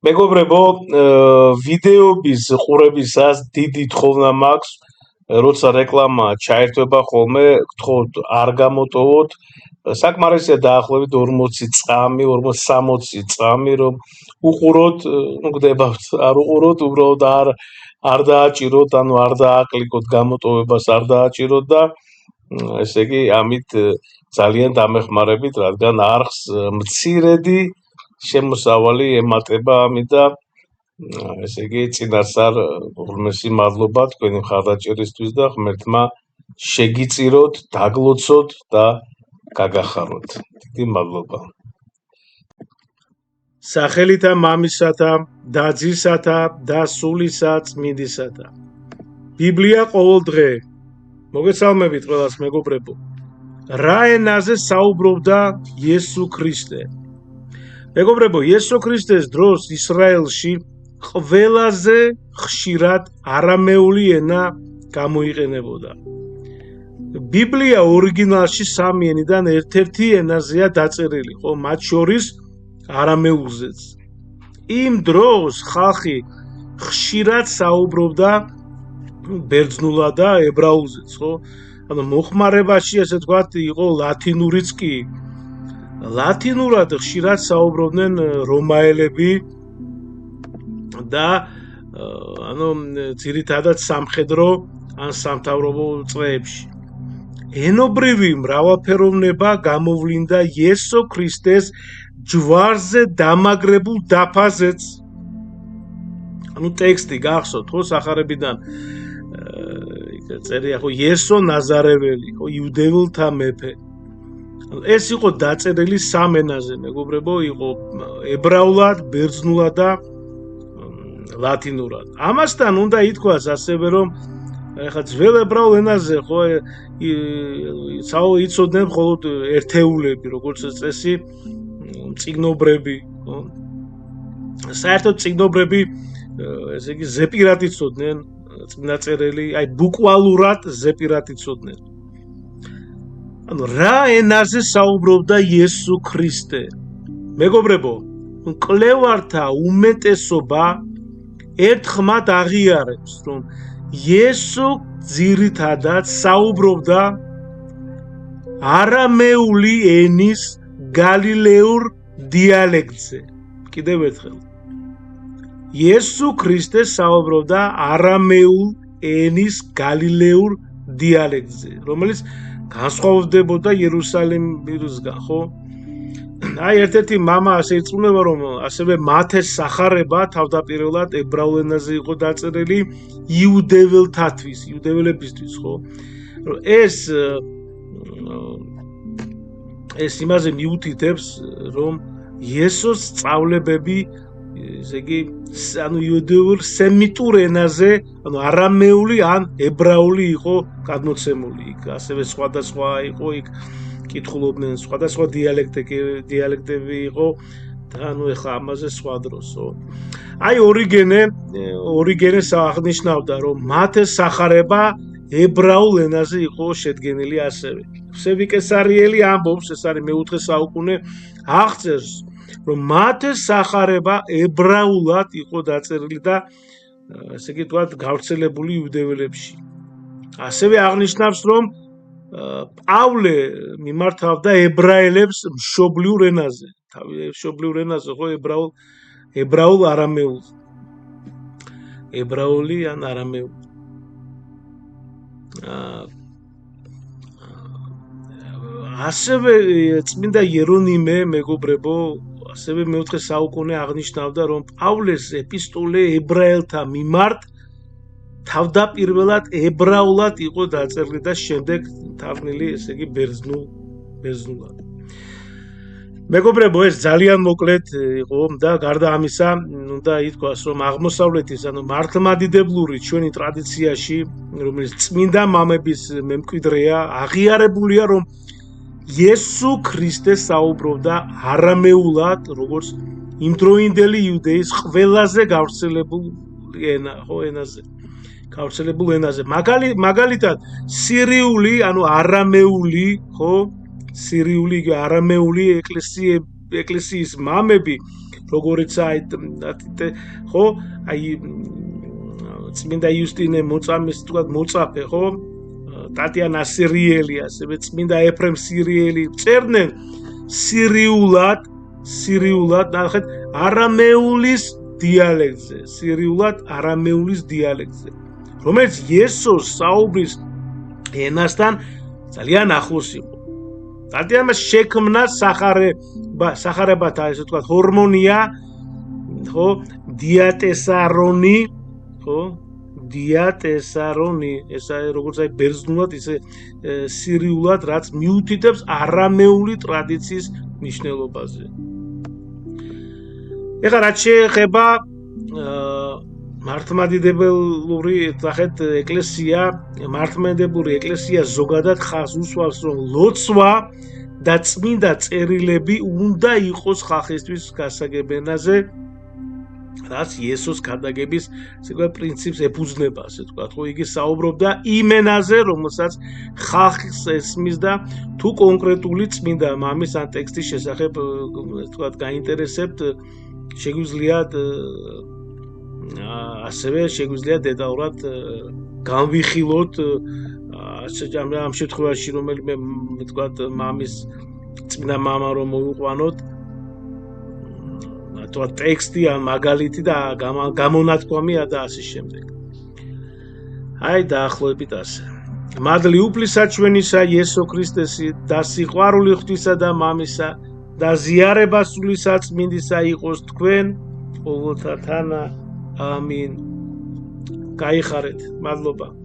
მეგობრებო, ვიდეოების ყურებისას დიდი თხოვნა მაქვს, როცა რეკლამა ჩაერთვება ხოლმე, გთხოვთ არ გამოტოვოთ. საკმარისია დაახლოებით 40 წამი, 40-60 წამი, რომ უყუროთ, გდებავთ, არ უყუროთ, უბრალოდ არ დააჭიროთ, ანუ არ დააკლიკოთ გამოტოვებას, არ დააჭიროთ და ესე იგი ამით ძალიან დამეხმარებით, რადგან არხს მცირედი შემოსავალი ემატება ამით და ესე იგი წინასწარ უღრმესი მადლობა თქვენი მხარდაჭერისთვის და ღმერთმა შეგიწიროთ, დაგლოცოთ და გაგახაროთ. დიდი მადლობა. სახელითა მამისათა და ძისათა და სულისა წმინდისათა. ბიბლია ყოველ დღე. მოგესალმებით ყველას მეგობრებო. რა ენაზე საუბრობდა იესო ქრისტე? მეგობრებო, იესო ქრისტეს დროს ისრაელში ყველაზე ხშირად არამეული ენა გამოიყენებოდა. ბიბლია ორიგინალში სამი ენიდან ერთ-ერთი ენაზეა დაწერილი, ხო, მათ შორის არამეულზეც. იმ დროს ხალხი ხშირად საუბრობდა ბერძნულად და ებრაულზეც, ხო? ანუ მოხმარებაში ესე ვთქვათ, იყო ლათინურიც კი. ლათინურად ხშირად საუბრობდნენ რომაელები და ანუ ძირითადად სამხედრო ან სამთავრობო წრეებში. ენობრივი მრავალფეროვნება გამოვლინდა იესო ქრისტეს ჯვარზე დამაგრებულ დაფაზეც. ანუ ტექსტი გახსოვთ, ხო, სახარებიდან წერია, ხო, იესო ნაზარეველი, ხო, იუდეველთა მეფე. ეს იყო დაწერილი სამ ენაზე, მეგობრებო, იყო ებრაულად, ბერძნულად და ლათინურად. ამასთან უნდა ითქვას ასევე, რომ ეხლა ძველ ებრაულ ენაზე, ხო, იცოდნენ მხოლოდ ერთეულები, როგორც წესი, წიგნობრები, ხო. საერთოდ წიგნობრები, ესე იგი, ზეპირად იცოდნენ წინაწერილი, აი ბუკვალურად ზეპირად იცოდნენ. ანუ რა ენაზე საუბრობდა იესო ქრისტე? მეგობრებო, მკვლევართა უმეტესობა ერთხმად აღიარებს, რომ იესო ძირითადად საუბრობდა არამეული ენის გალილეურ დიალექტზე. კიდევ ერთხელ. იესო ქრისტე საუბრობდა არამეულ ენის გალილეურ დიალექტზე, რომელიც განსხვავდებოდა იერუსალიმისგან, ხო? აი ერთ-ერთი მამა ასე ირწმუნება, რომ ასევე მათეს სახარება თავდაპირველად ებრაულ ენაზე იყო დაწერილი იუდეველთათვის, იუდეველებისთვის, ხო? რომ ეს იმაზე მიუთითებს, რომ იესოს სწავლებები, ესე იგი, ანუ იუდეულ სემიტურ ენაზე, ანუ არამეული ან ებრაული იყო გადმოცემული. იქ ასევე სხვადასხვა იყო, იქ კითხულობდნენ სხვადასხვა დიალექტები იყო და ანუ ეხლა ამაზე სხვა დროსო. აი ორიგენეს აღნიშნავდა, რომ მათეს სახარება ებრაულ ენაზე იყო შედგენილი ასევე. სევი კესარიელი ამბობს, ეს არის მეოთხე საუკუნე, აღწერს, რომ მათეს სახარება ებრაულად იყო დაწერილი და ესე იგი თქვათ გავრცელებული იუდეველებში. ასევე აღნიშნავს, რომ პავლე მიმართავდა ებრაელებს მშობლიურ ენაზე. მშობლიურ ენაზე, ხო, ებრაულ არამეულ. ებრაული ან არამეული. ასევე წმინდა იერონიმე, მეგობრებო, ასევე მეოთხე საუკუნე აღნიშნავდა, რომ პავლეს ეპისტოლე ებრაელთა მიმართ თავდაპირველად ებრაულად იყო დაწერილი და შემდეგ თარგმნილი, ესე იგი, ბერძნულად. მეგობრებო, ეს ძალიან მოკლედ იყო და გარდა ამისა, უნდა ითქვას, რომ აღმოსავლეთის, ანუ მართლმადიდებლური ჩვენი ტრადიციაში, რომელიც წმინდა მამების მემკვიდრეა, აღიარებულია, რომ იესო ქრისტე საუბრობდა არამეულად, როგორც იმდროინდელი იუდეის ყველაზე გავრცელებულ ენაზე. გავრცელებულ ენაზე. მაგალითად, სირიული, ანუ არამეული, ხო? სირიული, არამეული ეკლესიის მამები როგორიც ხო აი წმინდა იუსტინე მოწამის თქვა მოწაფე ხო ტატიანა სირიელი ასევე წმინდა ეფრემ სირიელი წერდნენ სირიულად ნახეთ არამეულის დიალექტზე რომელიც იესოს საუბრის ენასთან ძალიან ახლოს იყო ტატიანმა შექმნა სახარებათა ესე ვთქვათ ჰორმონია ხო დიატესარონი ხო დიატესარონი ესა როგორც აი ბერძნულად ისე სირიულად რაც მიუთითებს არამეული ტრადიციის მნიშვნელობაზე ეხლა რაც შეეხება მართლმადიდებლური ნახეთ ეკლესია მართლმადიდებლური ეკლესია ზოგადად ხაზს უსვამს რომ ლოცვა და წმინდა წერილები უნდა იყოს ხალხისთვის გასაგებენაზე რაც იესოს ქადაგების ესე ვთქვათ პრინციპს ეფუძნება ასე ვთქვათ ხო იგი საუბრობდა იმ ენაზე რომელსაც ხალხს ესმის და თუ კონკრეტული წმინდა მამის ან ტექსტის შესახებ ასე ვთქვათ გაინტერესებთ შეგვიძლიათ ასევე შეგვიძლია დეტალურად განვიხილოთ ამ შემთხვევაში რომელიმე ვთქვათ მამის წმინდა მამა რომ მოვიყვანოთ თუ ტექსტი ან მაგალითი და გამონათქვამი და ასე შემდეგ. აი დაახლოებით ასე. მადლი უფლისა ჩვენისა იესო ქრისტესი და სიყვარული ღვთისა და მამისა და ზიარება სული საწმინდისა იყოს თქვენ ყოველთა თანა. ამინ. გაიხარეთ. მადლობა.